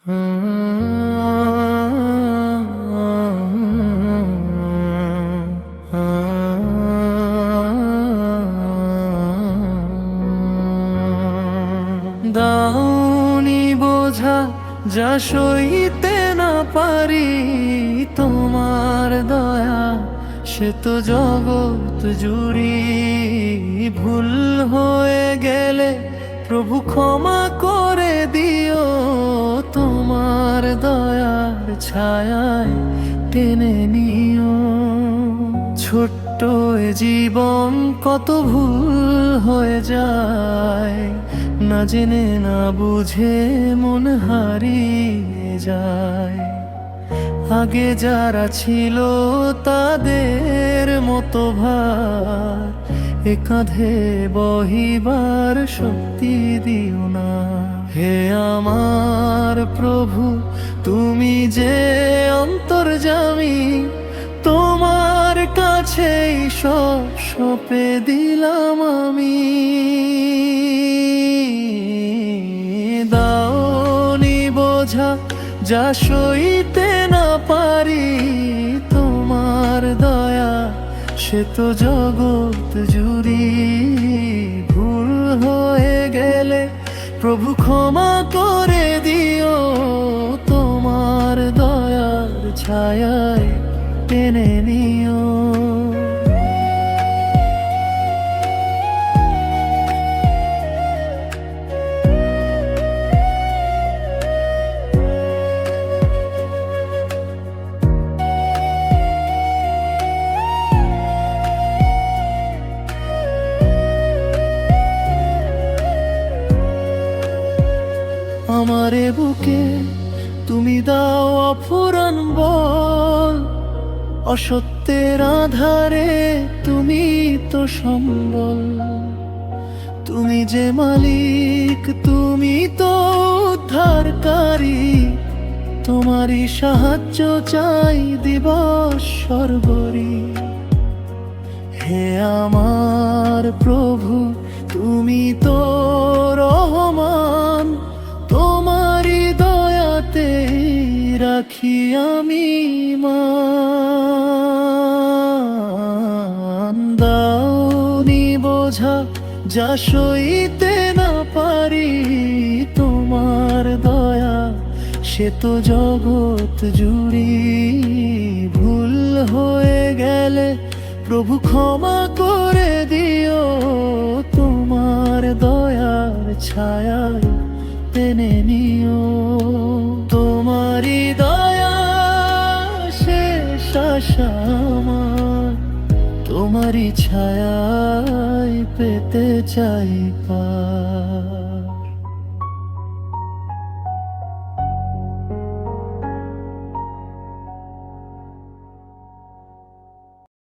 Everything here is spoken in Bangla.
দাওনি বোঝা যা সইতে না পারি, তোমার দয়া সে তো জগৎ জুড়ি। ভুল হয়ে গেলে প্রভু ক্ষমা করে দিও, তোমার দয়ার ছায়ায় টেনে নিও। ছোট্ট এ জীবন কত ভুল হয়ে যায়, না জেনে না বুঝে মন হারিয়ে যায়। আগে যারা ছিল তাদের মতো ভার এ কাঁধে বহিবার শক্তি দিও না। হে আমার প্রভু, তুমি যে অন্তর্যামী, তোমার কাছেই সব সঁপে দিলাম আমি। দাওনি বোঝা যা সইতে না পারি, তোমার দয়া সে তো জগৎ জুড়ি। ভুল হয়ে গেলে প্রভু ক্ষমা করে দিও, তোমার দয়ার ছায়ায় টেনে নিও। আমারে বুকে তুমি দাও অফুরান বল, অসত্যের আধারে তুমি তো সম্বল। তুমি যে মালিক, তুমি তো উদ্ধারকারী, তোমারই সাহায্য চাই দিবস সর্বরি। হে আমার প্রভু, তুমি তো রহমান, তোমারই দয়াতে রাখি আমি মান। দাওনি বোঝা যা সইতে না পারি, তোমার দয়া সে তো জগৎ জুড়ি। ভুল হয়ে গেলে প্রভু ক্ষমা করে দিও, তোমার দয়ার ছায়ায় টেনে নিও। তোমারই দয়া শেষ আশা আমার, তোমারই ছায়ায় পেতে চাই পার।